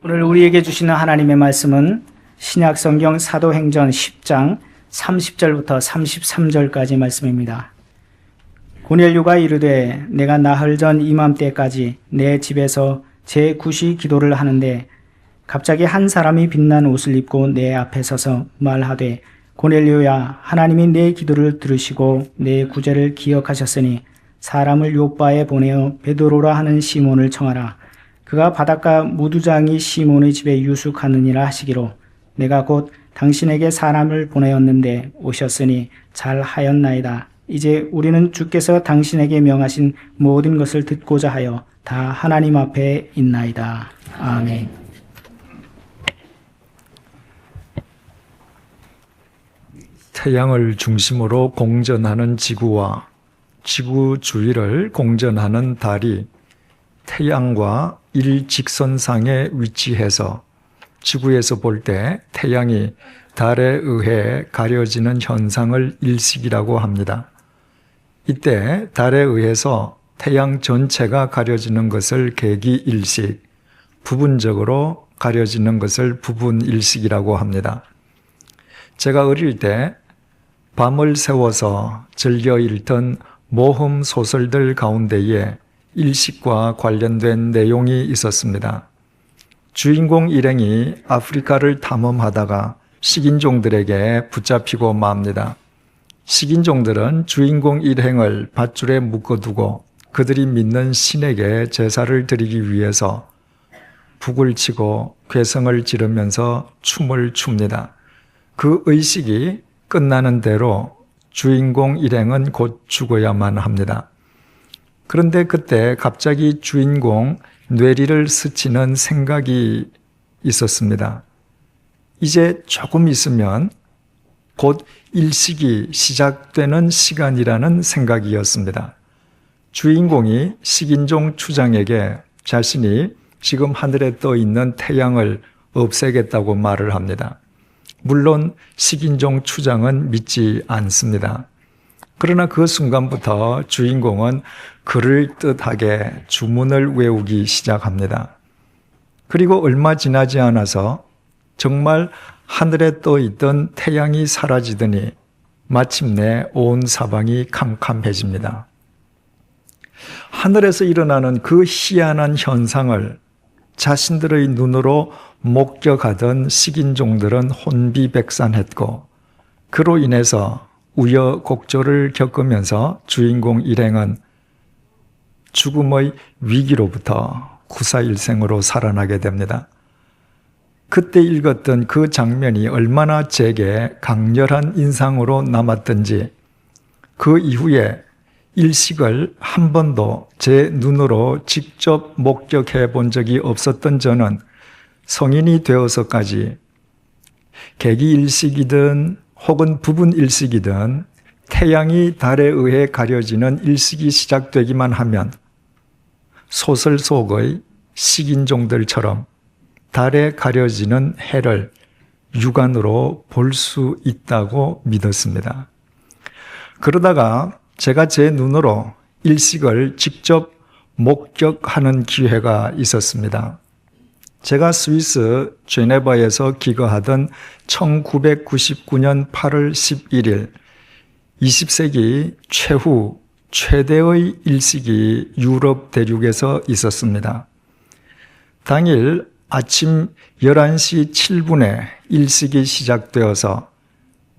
오늘 우리에게 주시는 하나님의 말씀은 신약성경 사도행전 10장 30절부터 33절까지 말씀입니다. 고넬료가 이르되 내가 나흘 전 이맘때까지 내 집에서 제9시 기도를 하는데 갑자기 한 사람이 빛난 옷을 입고 내 앞에 서서 말하되 고넬료야, 하나님이 내 기도를 들으시고 내 구제를 기억하셨으니 사람을 요바에 보내어 베드로라 하는 시몬을 청하라. 그가 바닷가 무두장이 시몬의 집에 유숙하느니라 하시기로 내가 곧 당신에게 사람을 보내었는데 오셨으니 잘하였나이다. 이제 우리는 주께서 당신에게 명하신 모든 것을 듣고자 하여 다 하나님 앞에 있나이다. 아멘. 태양을 중심으로 공전하는 지구와 지구 주위를 공전하는 달이 태양과 일직선상에 위치해서 지구에서 볼 때 태양이 달에 의해 가려지는 현상을 일식이라고 합니다. 이때 달에 의해서 태양 전체가 가려지는 것을 계기일식, 부분적으로 가려지는 것을 부분일식이라고 합니다. 제가 어릴 때 밤을 새워서 즐겨 읽던 모험 소설들 가운데에 일식과 관련된 내용이 있었습니다. 주인공 일행이 아프리카를 탐험하다가 식인종들에게 붙잡히고 맙니다. 식인종들은 주인공 일행을 밧줄에 묶어두고 그들이 믿는 신에게 제사를 드리기 위해서 북을 치고 괴성을 지르면서 춤을 춥니다. 그 의식이 끝나는 대로 주인공 일행은 곧 죽어야만 합니다. 그런데 그때 갑자기 주인공 뇌리를 스치는 생각이 있었습니다. 이제 조금 있으면 곧 일식이 시작되는 시간이라는 생각이었습니다. 주인공이 식인종 추장에게 자신이 지금 하늘에 떠 있는 태양을 없애겠다고 말을 합니다. 물론 식인종 추장은 믿지 않습니다. 그러나 그 순간부터 주인공은 그럴듯하게 주문을 외우기 시작합니다. 그리고 얼마 지나지 않아서 정말 하늘에 떠 있던 태양이 사라지더니 마침내 온 사방이 캄캄해집니다. 하늘에서 일어나는 그 희한한 현상을 자신들의 눈으로 목격하던 식인종들은 혼비백산했고 그로 인해서 우여곡절을 겪으면서 주인공 일행은 죽음의 위기로부터 구사일생으로 살아나게 됩니다. 그때 읽었던 그 장면이 얼마나 제게 강렬한 인상으로 남았던지 그 이후에 일식을 한 번도 제 눈으로 직접 목격해 본 적이 없었던 저는 성인이 되어서까지 계기일식이든 혹은 부분일식이든 태양이 달에 의해 가려지는 일식이 시작되기만 하면 소설 속의 식인종들처럼 달에 가려지는 해를 육안으로 볼 수 있다고 믿었습니다. 그러다가 제가 제 눈으로 일식을 직접 목격하는 기회가 있었습니다. 제가 스위스 제네바에서 기거하던 1999년 8월 11일 20세기 최대의 일식이 유럽 대륙에서 있었습니다. 당일 아침 11시 7분에 일식이 시작되어서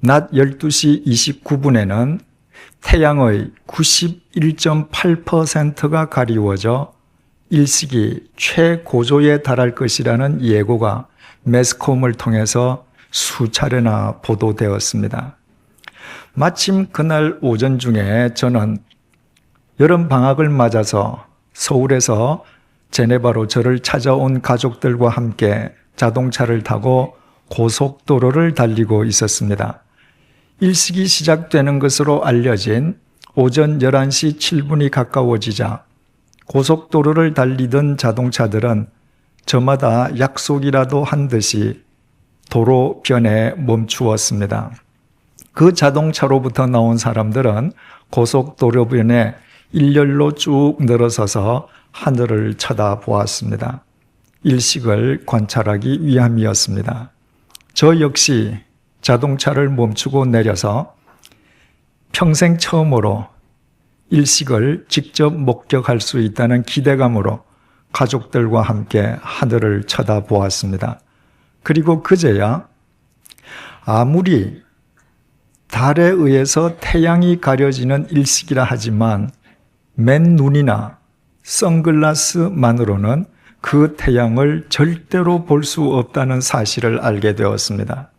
낮 12시 29분에는 태양의 91.8%가 가리워져 일식이 최고조에 달할 것이라는 예고가 매스컴을 통해서 수차례나 보도되었습니다. 마침 그날 오전 중에 저는 여름 방학을 맞아서 서울에서 제네바로 저를 찾아온 가족들과 함께 자동차를 타고 고속도로를 달리고 있었습니다. 일식이 시작되는 것으로 알려진 오전 11시 7분이 가까워지자 고속도로를 달리던 자동차들은 저마다 약속이라도 한 듯이 도로변에 멈추었습니다. 그 자동차로부터 나온 사람들은 고속도로변에 일렬로 쭉 늘어서서 하늘을 쳐다보았습니다. 일식을 관찰하기 위함이었습니다. 저 역시 자동차를 멈추고 내려서 평생 처음으로 일식을 직접 목격할 수 있다는 기대감으로 가족들과 함께 하늘을 쳐다보았습니다. 그리고 그제야 아무리 달에 의해서 태양이 가려지는 일식이라 하지만 맨눈이나 선글라스만으로는 그 태양을 절대로 볼 수 없다는 사실을 알게 되었습니다.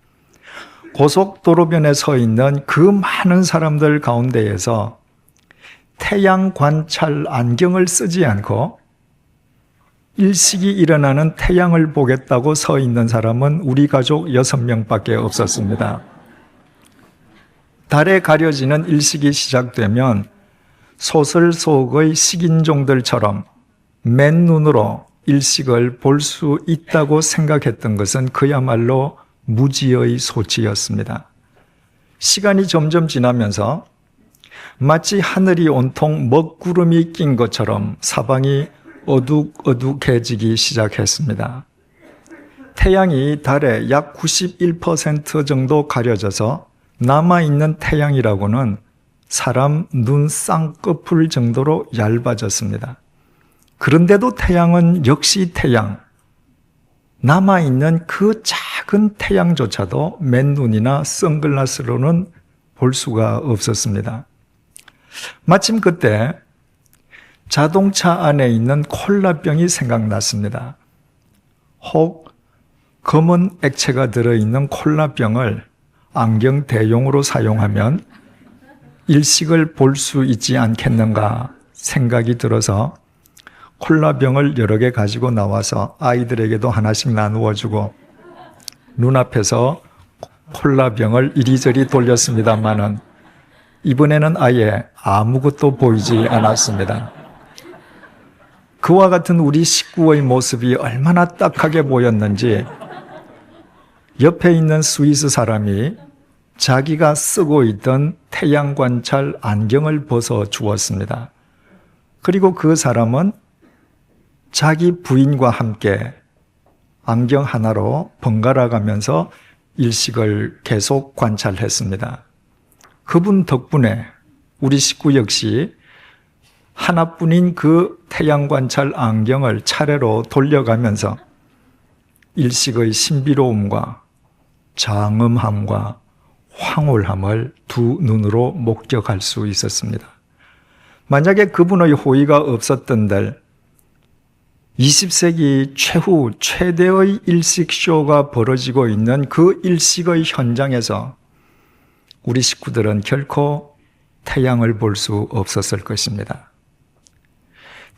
고속도로변에 서 있는 그 많은 사람들 가운데에서 태양 관찰 안경을 쓰지 않고 일식이 일어나는 태양을 보겠다고 서 있는 사람은 우리 가족 6명밖에 없었습니다. 달에 가려지는 일식이 시작되면 소설 속의 식인종들처럼 맨눈으로 일식을 볼 수 있다고 생각했던 것은 그야말로 무지의 소치였습니다. 시간이 점점 지나면서 마치 하늘이 온통 먹구름이 낀 것처럼 사방이 어둑어둑해지기 시작했습니다. 태양이 달의 약 91% 정도 가려져서 남아있는 태양이라고는 사람 눈 쌍꺼풀 정도로 얇아졌습니다. 그런데도 태양은 역시 태양, 남아있는 그 작은 태양조차도 맨눈이나 선글라스로는 볼 수가 없었습니다. 마침 그때 자동차 안에 있는 콜라병이 생각났습니다. 혹 검은 액체가 들어있는 콜라병을 안경 대용으로 사용하면 일식을 볼 수 있지 않겠는가 생각이 들어서 콜라병을 여러 개 가지고 나와서 아이들에게도 하나씩 나누어 주고 눈앞에서 콜라병을 이리저리 돌렸습니다마는 이번에는 아예 아무것도 보이지 않았습니다. 그와 같은 우리 식구의 모습이 얼마나 딱하게 보였는지 옆에 있는 스위스 사람이 자기가 쓰고 있던 태양 관찰 안경을 벗어 주었습니다. 그리고 그 사람은 자기 부인과 함께 안경 하나로 번갈아 가면서 일식을 계속 관찰했습니다. 그분 덕분에 우리 식구 역시 하나뿐인 그 태양 관찰 안경을 차례로 돌려가면서 일식의 신비로움과 장엄함과 황홀함을 두 눈으로 목격할 수 있었습니다. 만약에 그분의 호의가 없었던들 20세기 최후 최대의 일식쇼가 벌어지고 있는 그 일식의 현장에서 우리 식구들은 결코 태양을 볼 수 없었을 것입니다.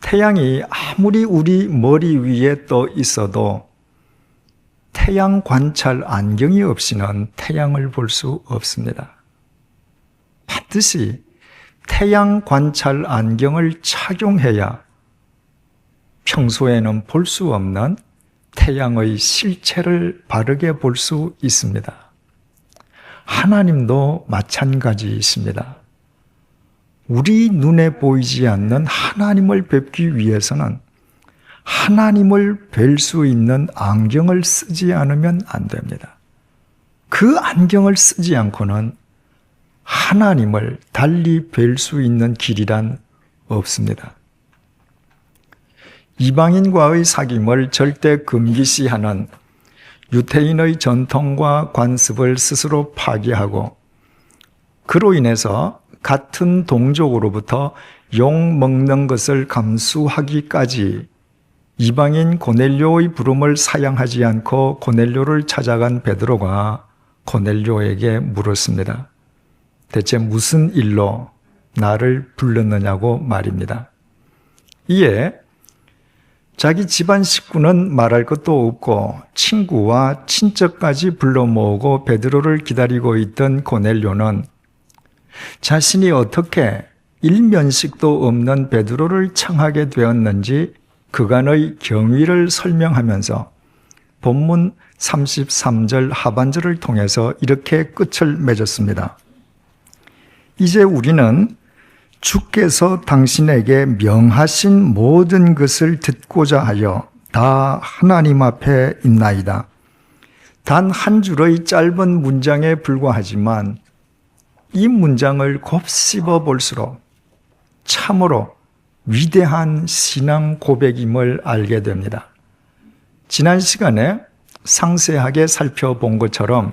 태양이 아무리 우리 머리 위에 떠 있어도 태양 관찰 안경이 없이는 태양을 볼 수 없습니다. 반드시 태양 관찰 안경을 착용해야 평소에는 볼 수 없는 태양의 실체를 바르게 볼 수 있습니다. 하나님도 마찬가지이십니다. 우리 눈에 보이지 않는 하나님을 뵙기 위해서는 하나님을 뵐 수 있는 안경을 쓰지 않으면 안 됩니다. 그 안경을 쓰지 않고는 하나님을 달리 뵐 수 있는 길이란 없습니다. 이방인과의 사귐을 절대 금기시하는 유태인의 전통과 관습을 스스로 파괴하고 그로 인해서 같은 동족으로부터 욕 먹는 것을 감수하기까지 이방인 고넬료의 부름을 사양하지 않고 고넬료를 찾아간 베드로가 고넬료에게 물었습니다. 대체 무슨 일로 나를 불렀느냐고 말입니다. 이에 자기 집안 식구는 말할 것도 없고 친구와 친척까지 불러 모으고 베드로를 기다리고 있던 고넬료는 자신이 어떻게 일면식도 없는 베드로를 청하게 되었는지 그간의 경위를 설명하면서 본문 33절 하반절을 통해서 이렇게 끝을 맺었습니다. 이제 우리는 주께서 당신에게 명하신 모든 것을 듣고자 하여 다 하나님 앞에 있나이다. 단 한 줄의 짧은 문장에 불과하지만 이 문장을 곱씹어 볼수록 참으로 위대한 신앙 고백임을 알게 됩니다. 지난 시간에 상세하게 살펴본 것처럼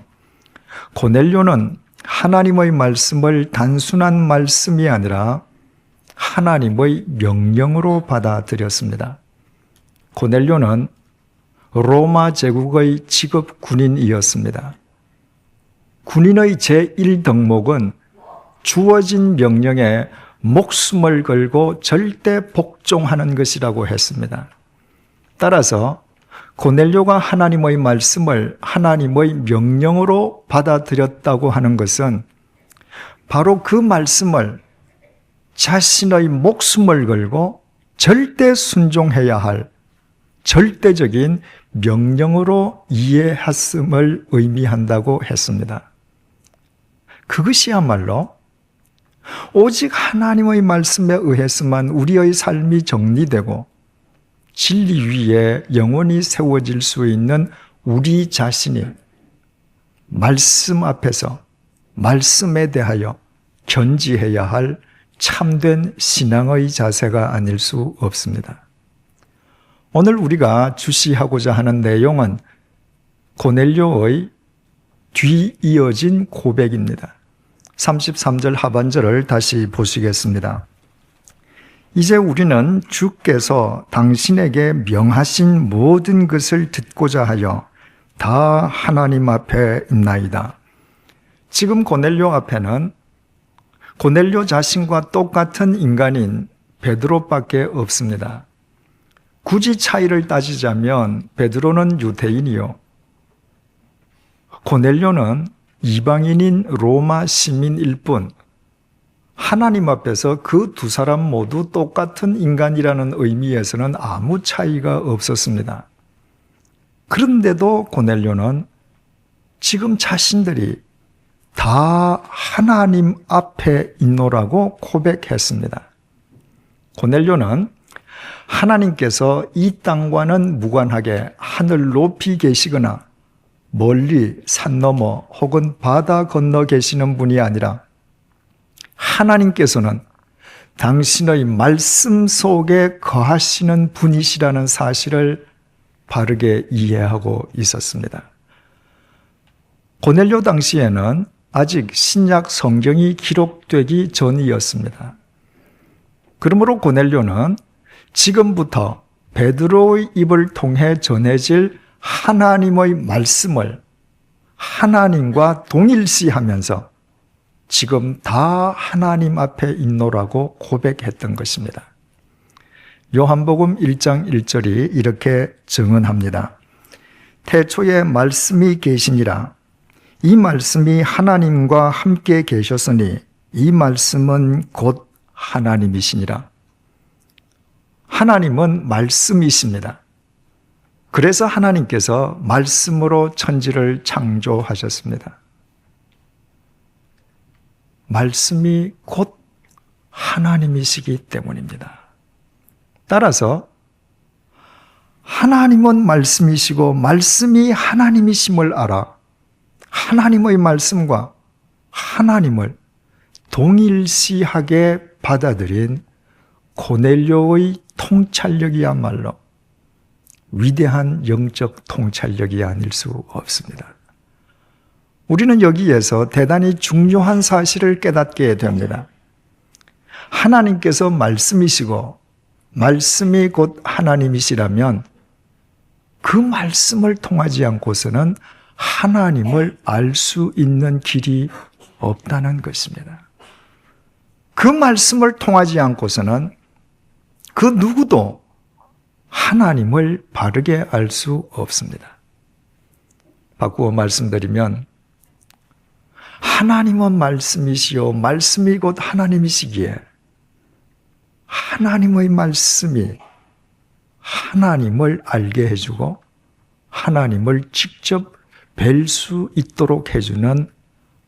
고넬료는 하나님의 말씀을 단순한 말씀이 아니라 하나님의 명령으로 받아들였습니다. 고넬료는 로마 제국의 직업 군인이었습니다. 군인의 제1덕목은 주어진 명령에 목숨을 걸고 절대 복종하는 것이라고 했습니다. 따라서 고넬료가 하나님의 말씀을 하나님의 명령으로 받아들였다고 하는 것은 바로 그 말씀을 자신의 목숨을 걸고 절대 순종해야 할 절대적인 명령으로 이해했음을 의미한다고 했습니다. 그것이야말로 오직 하나님의 말씀에 의해서만 우리의 삶이 정리되고 진리 위에 영원히 세워질 수 있는 우리 자신이 말씀 앞에서 말씀에 대하여 견지해야 할 참된 신앙의 자세가 아닐 수 없습니다. 오늘 우리가 주시하고자 하는 내용은 고넬료의 뒤이어진 고백입니다. 33절 하반절을 다시 보시겠습니다. 이제 우리는 주께서 당신에게 명하신 모든 것을 듣고자 하여 다 하나님 앞에 있나이다. 지금 고넬료 앞에는 고넬료 자신과 똑같은 인간인 베드로밖에 없습니다. 굳이 차이를 따지자면 베드로는 유대인이요, 고넬료는 이방인인 로마 시민일 뿐, 하나님 앞에서 그 두 사람 모두 똑같은 인간이라는 의미에서는 아무 차이가 없었습니다. 그런데도 고넬료는 지금 자신들이 다 하나님 앞에 있노라고 고백했습니다. 고넬료는 하나님께서 이 땅과는 무관하게 하늘 높이 계시거나 멀리 산 너머 혹은 바다 건너 계시는 분이 아니라 하나님께서는 당신의 말씀 속에 거하시는 분이시라는 사실을 바르게 이해하고 있었습니다. 고넬료 당시에는 아직 신약 성경이 기록되기 전이었습니다. 그러므로 고넬료는 지금부터 베드로의 입을 통해 전해질 하나님의 말씀을 하나님과 동일시하면서 지금 다 하나님 앞에 있노라고 고백했던 것입니다. 요한복음 1장 1절이 이렇게 증언합니다. 태초에 말씀이 계시니라. 이 말씀이 하나님과 함께 계셨으니 이 말씀은 곧 하나님이시니라. 하나님은 말씀이십니다. 그래서 하나님께서 말씀으로 천지를 창조하셨습니다. 말씀이 곧 하나님이시기 때문입니다. 따라서 하나님은 말씀이시고 말씀이 하나님이심을 알아 하나님의 말씀과 하나님을 동일시하게 받아들인 고넬료의 통찰력이야말로 위대한 영적 통찰력이 아닐 수 없습니다. 우리는 여기에서 대단히 중요한 사실을 깨닫게 됩니다. 하나님께서 말씀이시고 말씀이 곧 하나님이시라면 그 말씀을 통하지 않고서는 하나님을 알 수 있는 길이 없다는 것입니다. 그 말씀을 통하지 않고서는 그 누구도 하나님을 바르게 알 수 없습니다. 바꾸어 말씀드리면 하나님은 말씀이시요 말씀이 곧 하나님이시기에 하나님의 말씀이 하나님을 알게 해주고 하나님을 직접 뵐 수 있도록 해주는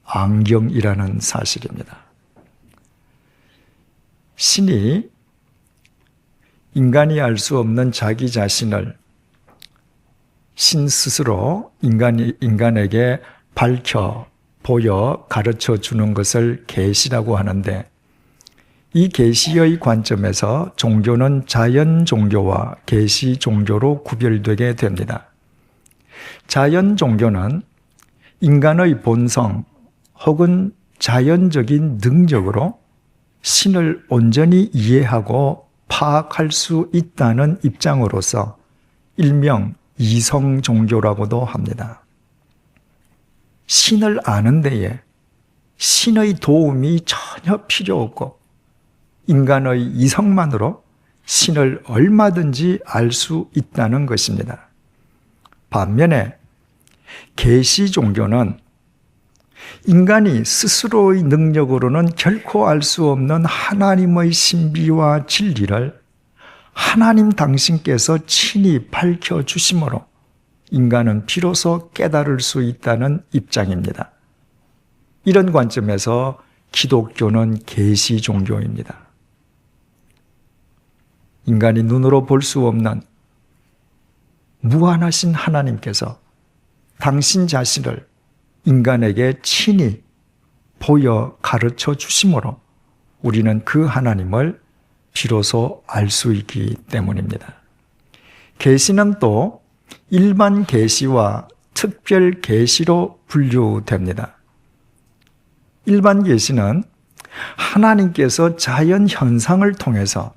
안경이라는 사실입니다. 신이 인간이 알 수 없는 자기 자신을 신 스스로 인간에게 밝혀 보여 가르쳐 주는 것을 계시라고 하는데, 이 계시의 관점에서 종교는 자연 종교와 계시 종교로 구별되게 됩니다. 자연 종교는 인간의 본성 혹은 자연적인 능력으로 신을 온전히 이해하고 파악할 수 있다는 입장으로서 일명 이성 종교라고도 합니다. 신을 아는 데에 신의 도움이 전혀 필요 없고 인간의 이성만으로 신을 얼마든지 알 수 있다는 것입니다. 반면에 계시 종교는 인간이 스스로의 능력으로는 결코 알 수 없는 하나님의 신비와 진리를 하나님 당신께서 친히 밝혀주심으로 인간은 비로소 깨달을 수 있다는 입장입니다. 이런 관점에서 기독교는 계시 종교입니다. 인간이 눈으로 볼 수 없는 무한하신 하나님께서 당신 자신을 인간에게 친히 보여 가르쳐 주심으로 우리는 그 하나님을 비로소 알 수 있기 때문입니다. 계시는 또 일반 계시와 특별 계시로 분류됩니다. 일반 계시는 하나님께서 자연 현상을 통해서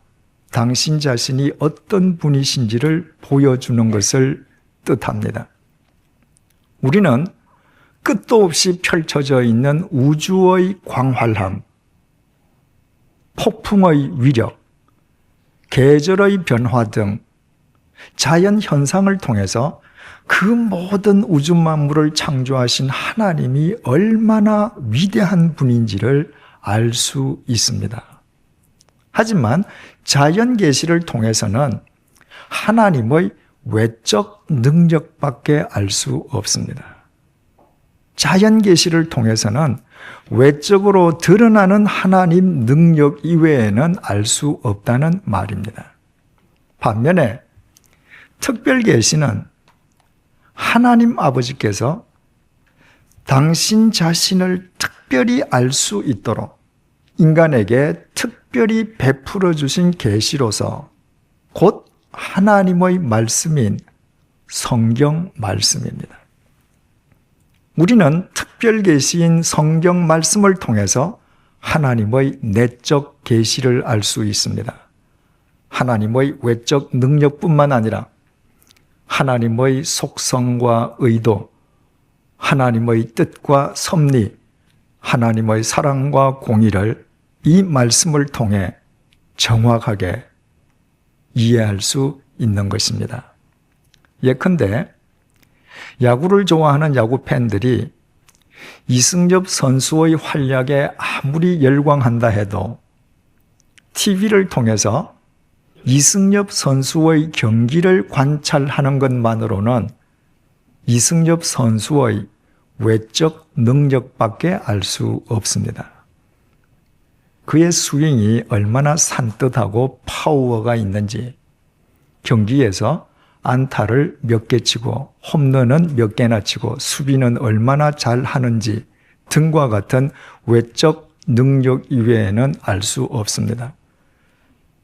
당신 자신이 어떤 분이신지를 보여주는 것을 뜻합니다. 우리는 끝도 없이 펼쳐져 있는 우주의 광활함, 폭풍의 위력, 계절의 변화 등 자연 현상을 통해서 그 모든 우주 만물을 창조하신 하나님이 얼마나 위대한 분인지를 알 수 있습니다. 하지만 자연 계시를 통해서는 하나님의 외적 능력밖에 알 수 없습니다. 자연 계시를 통해서는 외적으로 드러나는 하나님 능력 이외에는 알 수 없다는 말입니다. 반면에 특별 계시는 하나님 아버지께서 당신 자신을 특별히 알 수 있도록 인간에게 특별히 베풀어 주신 계시로서 곧 하나님의 말씀인 성경 말씀입니다. 우리는 특별 계시인 성경 말씀을 통해서 하나님의 내적 계시를 알 수 있습니다. 하나님의 외적 능력뿐만 아니라 하나님의 속성과 의도, 하나님의 뜻과 섭리, 하나님의 사랑과 공의를 이 말씀을 통해 정확하게 이해할 수 있는 것입니다. 예컨대 야구를 좋아하는 야구 팬들이 이승엽 선수의 활약에 아무리 열광한다 해도 TV를 통해서 이승엽 선수의 경기를 관찰하는 것만으로는 이승엽 선수의 외적 능력밖에 알 수 없습니다. 그의 스윙이 얼마나 산뜻하고 파워가 있는지, 경기에서 안타를 몇 개 치고 홈런은 몇 개나 치고 수비는 얼마나 잘 하는지 등과 같은 외적 능력 이외에는 알 수 없습니다.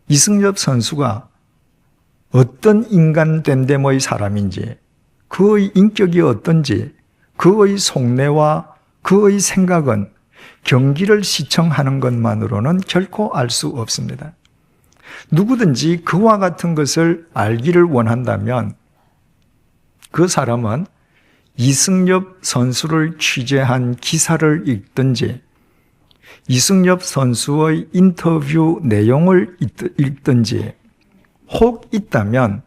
이승엽 선수가 어떤 인간됨됨의 사람인지, 그의 인격이 어떤지, 그의 속내와 그의 생각은 경기를 시청하는 것만으로는 결코 알 수 없습니다. 누구든지 그와 같은 것을 알기를 원한다면 그 사람은 이승엽 선수를 취재한 기사를 읽든지 이승엽 선수의 인터뷰 내용을 읽든지, 혹 있다면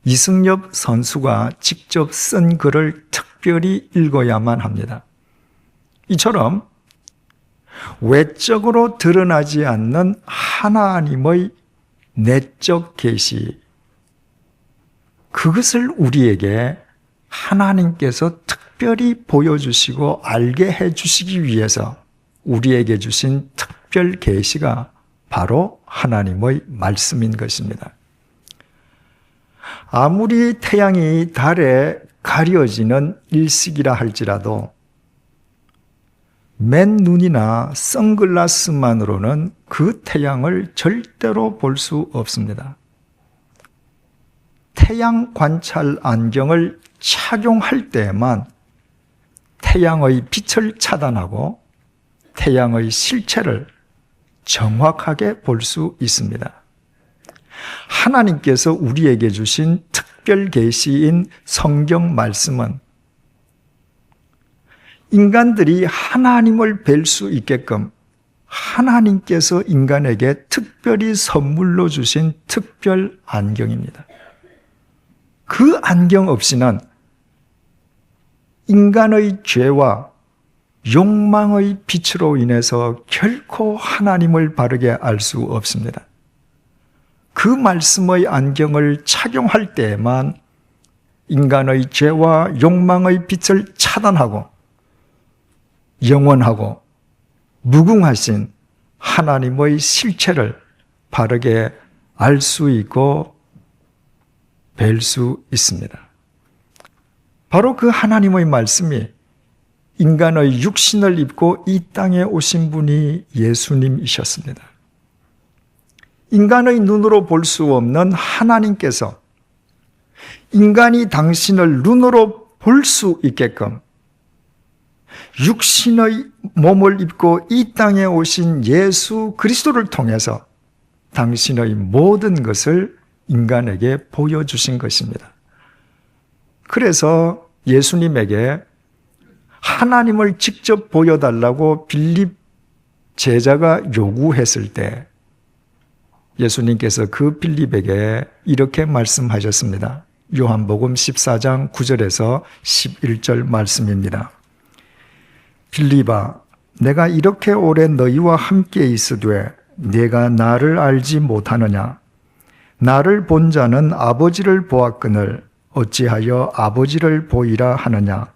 이승엽 선수가 직접 쓴 글을 특별히 읽어야만 합니다. 이처럼 외적으로 드러나지 않는 하나님의 내적 계시, 그것을 우리에게 하나님께서 특별히 보여주시고 알게 해주시기 위해서 우리에게 주신 특별 계시가 바로 하나님의 말씀인 것입니다. 아무리 태양이 달에 가려지는 일식이라 할지라도 맨눈이나 선글라스만으로는 그 태양을 절대로 볼 수 없습니다. 태양 관찰 안경을 착용할 때에만 태양의 빛을 차단하고 태양의 실체를 정확하게 볼 수 있습니다. 하나님께서 우리에게 주신 특별 계시인 성경 말씀은 인간들이 하나님을 뵐 수 있게끔 하나님께서 인간에게 특별히 선물로 주신 특별 안경입니다. 그 안경 없이는 인간의 죄와 욕망의 빛으로 인해서 결코 하나님을 바르게 알 수 없습니다. 그 말씀의 안경을 착용할 때에만 인간의 죄와 욕망의 빛을 차단하고 영원하고 무궁하신 하나님의 실체를 바르게 알 수 있고 뵐 수 있습니다. 바로 그 하나님의 말씀이 인간의 육신을 입고 이 땅에 오신 분이 예수님이셨습니다. 인간의 눈으로 볼 수 없는 하나님께서 인간이 당신을 눈으로 볼 수 있게끔 육신의 몸을 입고 이 땅에 오신 예수 그리스도를 통해서 당신의 모든 것을 인간에게 보여주신 것입니다. 그래서 예수님에게 하나님을 직접 보여달라고 빌립 제자가 요구했을 때 예수님께서 그 빌립에게 이렇게 말씀하셨습니다. 요한복음 14장 9절에서 11절 말씀입니다. 빌립아, 내가 이렇게 오래 너희와 함께 있으되 네가 나를 알지 못하느냐? 나를 본 자는 아버지를 보았거늘 어찌하여 아버지를 보이라 하느냐?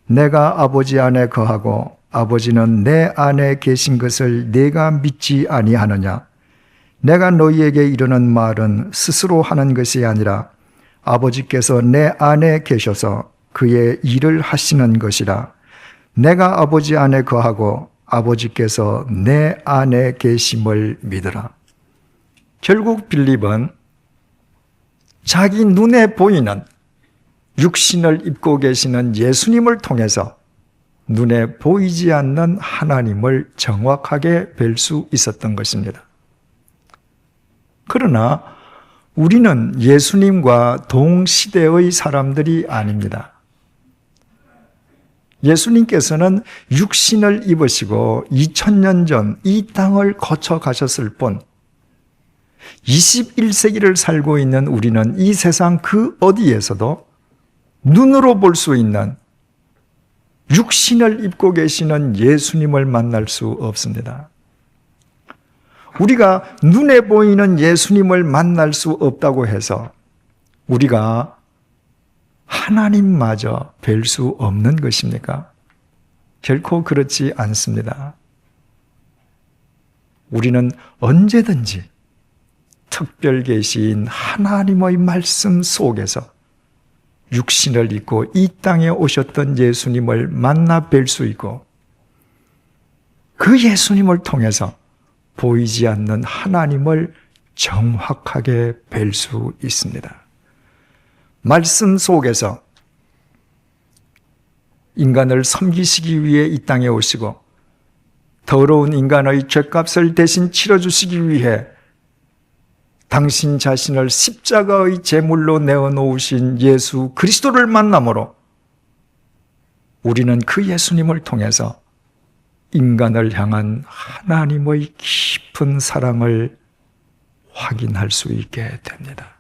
내가 아버지 안에 거하고 아버지는 내 안에 계신 것을 네가 믿지 아니하느냐? 내가 너희에게 이르는 말은 스스로 하는 것이 아니라 아버지께서 내 안에 계셔서 그의 일을 하시는 것이라. 내가 아버지 안에 거하고 아버지께서 내 안에 계심을 믿으라. 결국 빌립은 자기 눈에 보이는 육신을 입고 계시는 예수님을 통해서 눈에 보이지 않는 하나님을 정확하게 뵐 수 있었던 것입니다. 그러나 우리는 예수님과 동시대의 사람들이 아닙니다. 예수님께서는 육신을 입으시고 2000년 전 이 땅을 거쳐 가셨을 뿐 21세기를 살고 있는 우리는 이 세상 그 어디에서도 눈으로 볼 수 있는 육신을 입고 계시는 예수님을 만날 수 없습니다. 우리가 눈에 보이는 예수님을 만날 수 없다고 해서 우리가 하나님마저 뵐 수 없는 것입니까? 결코 그렇지 않습니다. 우리는 언제든지 특별 계시인 하나님의 말씀 속에서 육신을 입고 이 땅에 오셨던 예수님을 만나 뵐 수 있고 그 예수님을 통해서 보이지 않는 하나님을 정확하게 뵐 수 있습니다. 말씀 속에서 인간을 섬기시기 위해 이 땅에 오시고 더러운 인간의 죗값을 대신 치러주시기 위해 당신 자신을 십자가의 제물로 내어놓으신 예수 그리스도를 만남으로 우리는 그 예수님을 통해서 인간을 향한 하나님의 깊은 사랑을 확인할 수 있게 됩니다.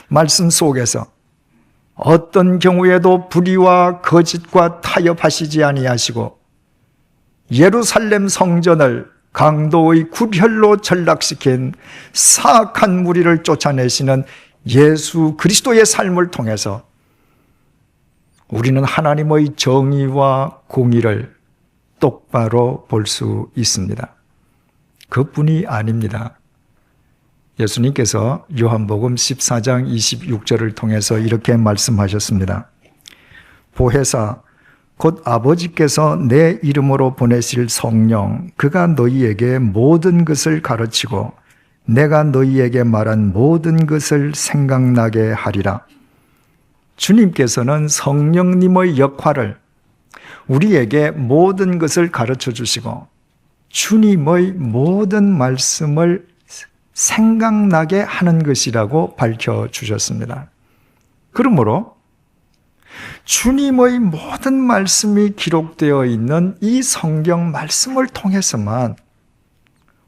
말씀 속에서 어떤 경우에도 불의와 거짓과 타협하시지 아니하시고 예루살렘 성전을 강도의 구별로 전락시킨 사악한 무리를 쫓아내시는 예수 그리스도의 삶을 통해서 우리는 하나님의 정의와 공의를 똑바로 볼 수 있습니다. 그뿐이 아닙니다. 예수님께서 요한복음 14장 26절을 통해서 이렇게 말씀하셨습니다. 보혜사 곧 아버지께서 내 이름으로 보내실 성령 그가 너희에게 모든 것을 가르치고 내가 너희에게 말한 모든 것을 생각나게 하리라. 주님께서는 성령님의 역할을 우리에게 모든 것을 가르쳐 주시고 주님의 모든 말씀을 생각나게 하는 것이라고 밝혀주셨습니다. 그러므로 주님의 모든 말씀이 기록되어 있는 이 성경 말씀을 통해서만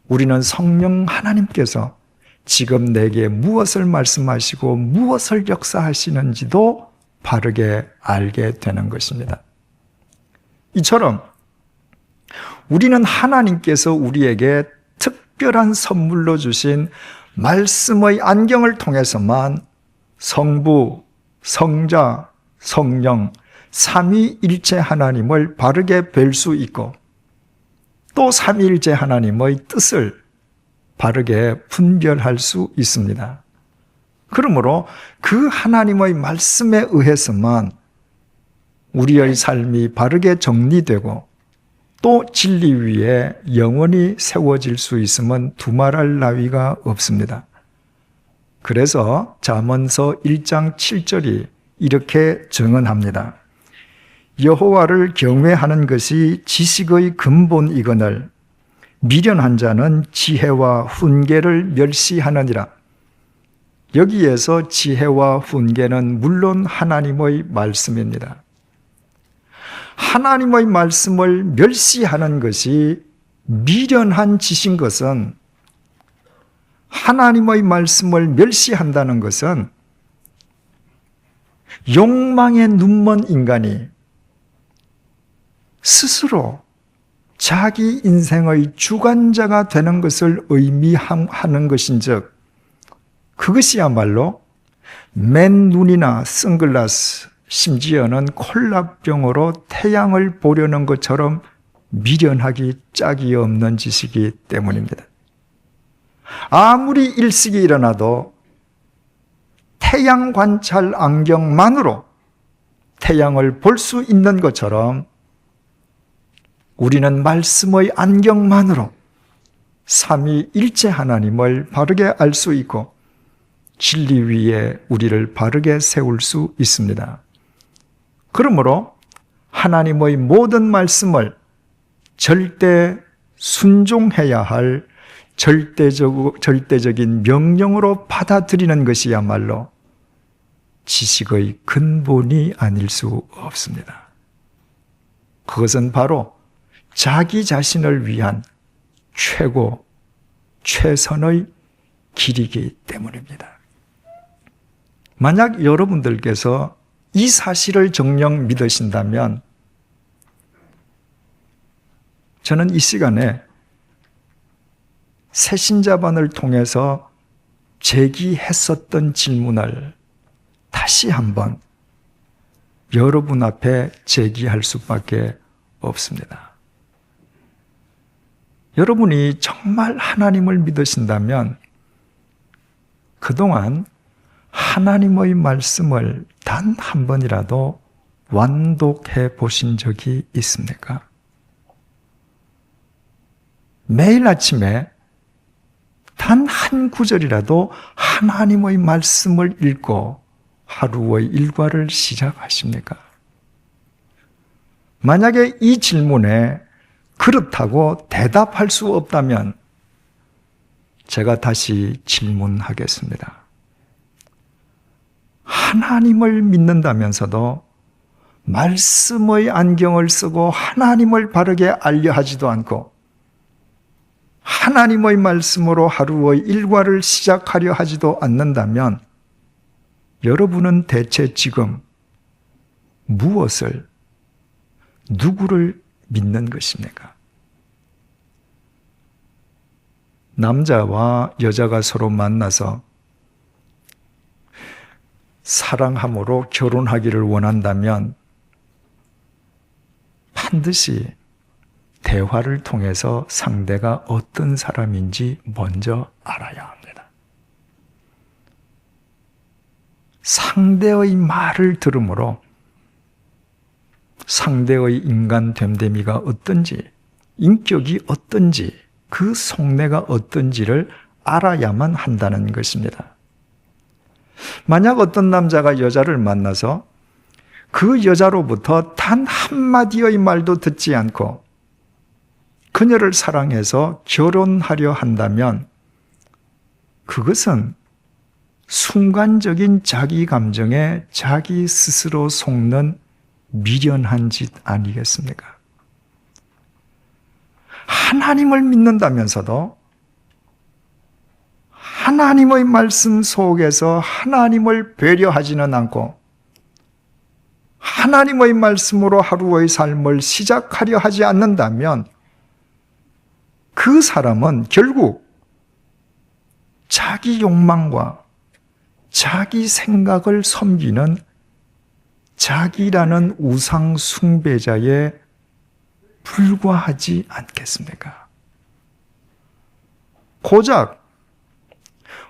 우리는 성령 하나님께서 지금 내게 무엇을 말씀하시고 무엇을 역사하시는지도 바르게 알게 되는 것입니다. 이처럼 우리는 하나님께서 우리에게 특별한 선물로 주신 말씀의 안경을 통해서만 성부, 성자, 성령, 삼위일체 하나님을 바르게 뵐 수 있고 또 삼위일체 하나님의 뜻을 바르게 분별할 수 있습니다. 그러므로 그 하나님의 말씀에 의해서만 우리의 삶이 바르게 정리되고 또 진리 위에 영원히 세워질 수 있으면 두말할 나위가 없습니다. 그래서 잠언서 1장 7절이 이렇게 증언합니다. 여호와를 경외하는 것이 지식의 근본이거늘 미련한 자는 지혜와 훈계를 멸시하느니라. 여기에서 지혜와 훈계는 물론 하나님의 말씀입니다. 하나님의 말씀을 멸시하는 것이 미련한 짓인 것은 하나님의 말씀을 멸시한다는 것은 욕망에 눈먼 인간이 스스로 자기 인생의 주관자가 되는 것을 의미하는 것인즉 그것이야말로 맨눈이나 선글라스 심지어는 콜라병으로 태양을 보려는 것처럼 미련하기 짝이 없는 짓이기 때문입니다. 아무리 일식이 일어나도 태양 관찰 안경만으로 태양을 볼 수 있는 것처럼 우리는 말씀의 안경만으로 삼위일체 하나님을 바르게 알 수 있고 진리 위에 우리를 바르게 세울 수 있습니다. 그러므로 하나님의 모든 말씀을 절대 순종해야 할 절대적인 명령으로 받아들이는 것이야말로 지식의 근본이 아닐 수 없습니다. 그것은 바로 자기 자신을 위한 최고, 최선의 길이기 때문입니다. 만약 여러분들께서 이 사실을 정녕 믿으신다면 저는 이 시간에 새신자반을 통해서 제기했었던 질문을 다시 한번 여러분 앞에 제기할 수밖에 없습니다. 여러분이 정말 하나님을 믿으신다면 그동안 하나님의 말씀을 단 한 번이라도 완독해 보신 적이 있습니까? 매일 아침에 단 한 구절이라도 하나님의 말씀을 읽고 하루의 일과를 시작하십니까? 만약에 이 질문에 그렇다고 대답할 수 없다면 제가 다시 질문하겠습니다. 하나님을 믿는다면서도 말씀의 안경을 쓰고 하나님을 바르게 알려 하지도 않고 하나님의 말씀으로 하루의 일과를 시작하려 하지도 않는다면 여러분은 대체 지금 무엇을, 누구를 믿는 것입니까? 남자와 여자가 서로 만나서 사랑함으로 결혼하기를 원한다면 반드시 대화를 통해서 상대가 어떤 사람인지 먼저 알아야 합니다. 상대의 말을 들으므로 상대의 인간 됨됨이가 어떤지, 인격이 어떤지, 그 속내가 어떤지를 알아야만 한다는 것입니다. 만약 어떤 남자가 여자를 만나서 그 여자로부터 단 한마디의 말도 듣지 않고 그녀를 사랑해서 결혼하려 한다면 그것은 순간적인 자기 감정에 자기 스스로 속는 미련한 짓 아니겠습니까? 하나님을 믿는다면서도 하나님의 말씀 속에서 하나님을 배려하지는 않고 하나님의 말씀으로 하루의 삶을 시작하려 하지 않는다면 그 사람은 결국 자기 욕망과 자기 생각을 섬기는 자기라는 우상 숭배자에 불과하지 않겠습니까? 고작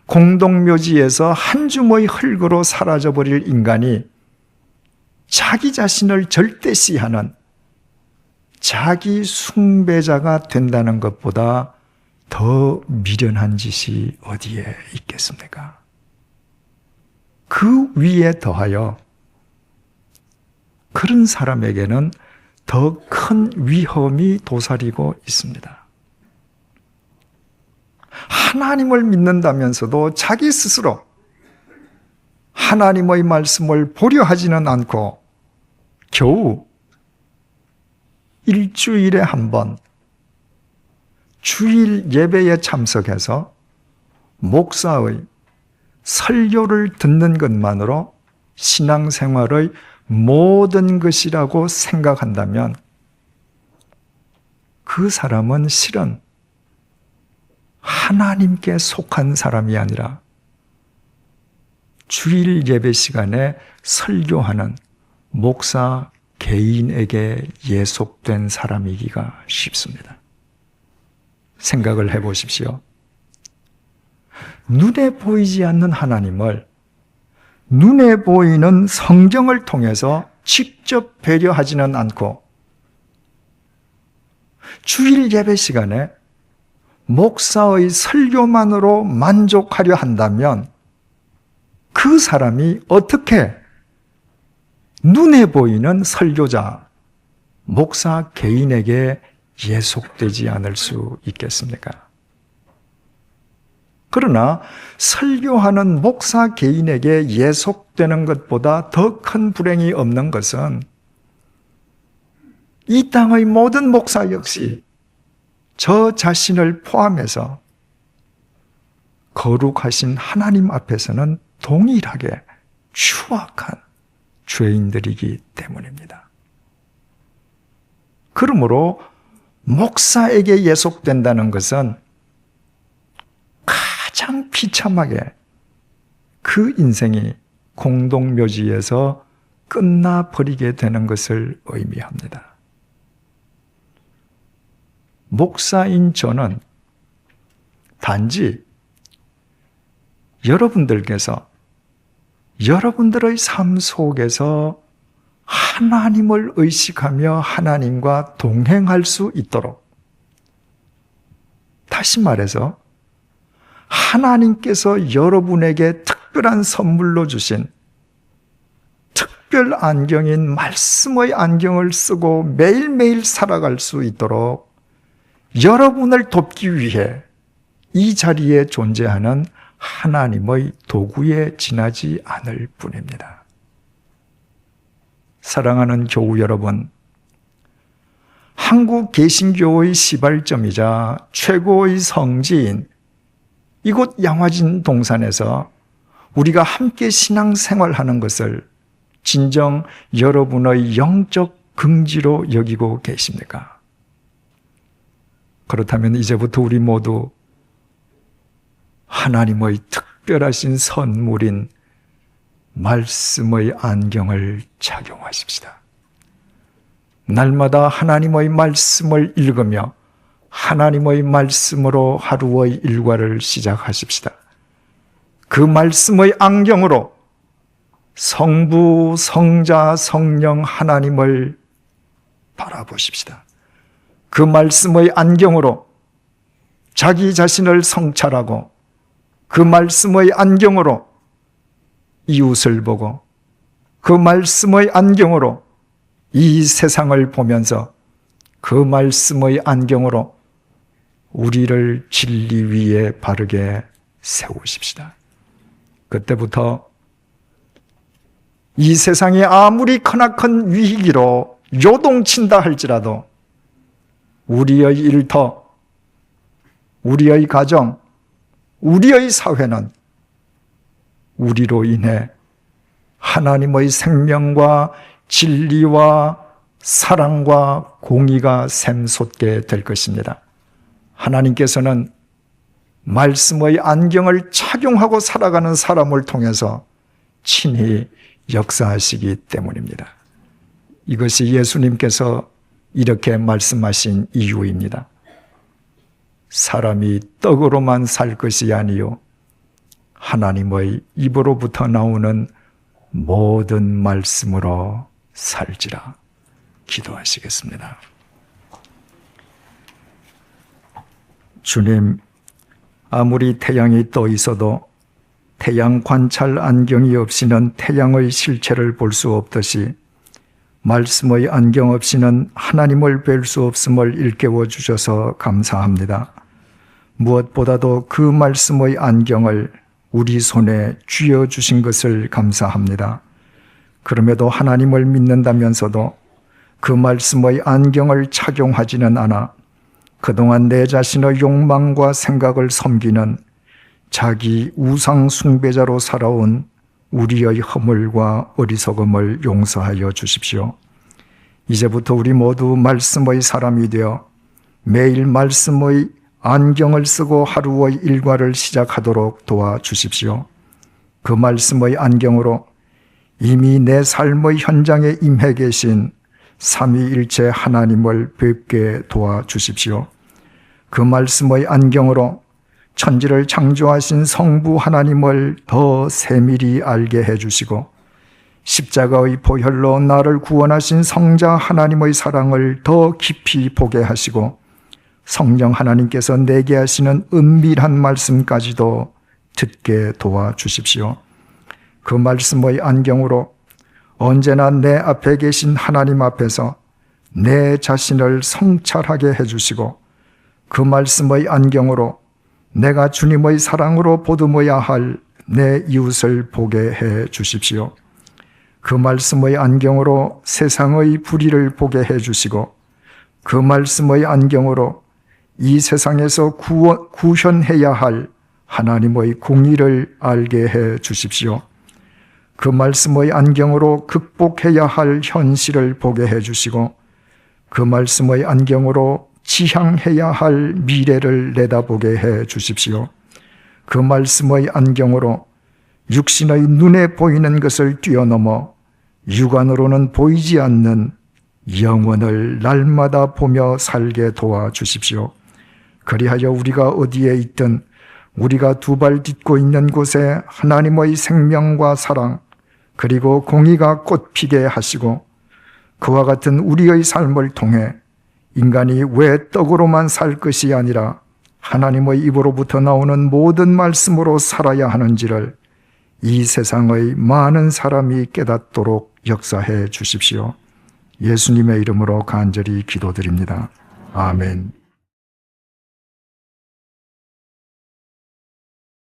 공동묘지에서 한 줌의 흙으로 사라져버릴 인간이 자기 자신을 절대시하는 자기 숭배자가 된다는 것보다 더 미련한 짓이 어디에 있겠습니까? 그 위에 더하여 그런 사람에게는 더 큰 위험이 도사리고 있습니다. 하나님을 믿는다면서도 자기 스스로 하나님의 말씀을 보려 하지는 않고 겨우 일주일에 한 번 주일 예배에 참석해서 목사의 설교를 듣는 것만으로 신앙생활의 모든 것이라고 생각한다면 그 사람은 실은 하나님께 속한 사람이 아니라 주일 예배 시간에 설교하는 목사 개인에게 예속된 사람이기가 쉽습니다. 생각을 해보십시오. 눈에 보이지 않는 하나님을 눈에 보이는 성경을 통해서 직접 배려하지는 않고 주일 예배 시간에 목사의 설교만으로 만족하려 한다면 그 사람이 어떻게 눈에 보이는 설교자, 목사 개인에게 예속되지 않을 수 있겠습니까? 그러나 설교하는 목사 개인에게 예속되는 것보다 더 큰 불행이 없는 것은 이 땅의 모든 목사 역시 저 자신을 포함해서 거룩하신 하나님 앞에서는 동일하게 추악한 죄인들이기 때문입니다. 그러므로 목사에게 예속된다는 것은 가장 비참하게 그 인생이 공동묘지에서 끝나버리게 되는 것을 의미합니다. 목사인 저는 단지 여러분들께서 여러분들의 삶 속에서 하나님을 의식하며 하나님과 동행할 수 있도록, 다시 말해서 하나님께서 여러분에게 특별한 선물로 주신 특별 안경인 말씀의 안경을 쓰고 매일매일 살아갈 수 있도록 여러분을 돕기 위해 이 자리에 존재하는 하나님의 도구에 지나지 않을 뿐입니다. 사랑하는 교우 여러분, 한국 개신교의 시발점이자 최고의 성지인 이곳 양화진 동산에서 우리가 함께 신앙생활하는 것을 진정 여러분의 영적 긍지로 여기고 계십니까? 그렇다면 이제부터 우리 모두 하나님의 특별하신 선물인 말씀의 안경을 착용하십시다. 날마다 하나님의 말씀을 읽으며 하나님의 말씀으로 하루의 일과를 시작하십시다. 그 말씀의 안경으로 성부, 성자, 성령 하나님을 바라보십시다. 그 말씀의 안경으로 자기 자신을 성찰하고 그 말씀의 안경으로 이웃을 보고 그 말씀의 안경으로 이 세상을 보면서 그 말씀의 안경으로 우리를 진리 위에 바르게 세우십시다. 그때부터 이 세상이 아무리 크나큰 위기로 요동친다 할지라도 우리의 일터, 우리의 가정, 우리의 사회는 우리로 인해 하나님의 생명과 진리와 사랑과 공의가 샘솟게 될 것입니다. 하나님께서는 말씀의 안경을 착용하고 살아가는 사람을 통해서 친히 역사하시기 때문입니다. 이것이 예수님께서 이렇게 말씀하신 이유입니다. 사람이 떡으로만 살 것이 아니요 하나님의 입으로부터 나오는 모든 말씀으로 살지라. 기도하시겠습니다. 주님, 아무리 태양이 떠 있어도 태양 관찰 안경이 없이는 태양의 실체를 볼 수 없듯이 말씀의 안경 없이는 하나님을 뵐 수 없음을 일깨워 주셔서 감사합니다. 무엇보다도 그 말씀의 안경을 우리 손에 쥐어 주신 것을 감사합니다. 그럼에도 하나님을 믿는다면서도 그 말씀의 안경을 착용하지는 않아 그동안 내 자신의 욕망과 생각을 섬기는 자기 우상 숭배자로 살아온 우리의 허물과 어리석음을 용서하여 주십시오. 이제부터 우리 모두 말씀의 사람이 되어 매일 말씀의 안경을 쓰고 하루의 일과를 시작하도록 도와주십시오. 그 말씀의 안경으로 이미 내 삶의 현장에 임해 계신 삼위일체 하나님을 뵙게 도와주십시오. 그 말씀의 안경으로 천지를 창조하신 성부 하나님을 더 세밀히 알게 해주시고 십자가의 보혈로 나를 구원하신 성자 하나님의 사랑을 더 깊이 보게 하시고 성령 하나님께서 내게 하시는 은밀한 말씀까지도 듣게 도와주십시오. 그 말씀의 안경으로 언제나 내 앞에 계신 하나님 앞에서 내 자신을 성찰하게 해주시고 그 말씀의 안경으로 내가 주님의 사랑으로 보듬어야 할 내 이웃을 보게 해 주십시오. 그 말씀의 안경으로 세상의 불의를 보게 해 주시고 그 말씀의 안경으로 이 세상에서 구현해야 할 하나님의 공의를 알게 해 주십시오. 그 말씀의 안경으로 극복해야 할 현실을 보게 해 주시고 그 말씀의 안경으로 지향해야 할 미래를 내다보게 해 주십시오. 그 말씀의 안경으로 육신의 눈에 보이는 것을 뛰어넘어 육안으로는 보이지 않는 영원을 날마다 보며 살게 도와주십시오. 그리하여 우리가 어디에 있든 우리가 두 발 딛고 있는 곳에 하나님의 생명과 사랑 그리고 공의가 꽃피게 하시고 그와 같은 우리의 삶을 통해 인간이 왜 떡으로만 살 것이 아니라 하나님의 입으로부터 나오는 모든 말씀으로 살아야 하는지를 이 세상의 많은 사람이 깨닫도록 역사해 주십시오. 예수님의 이름으로 간절히 기도드립니다. 아멘.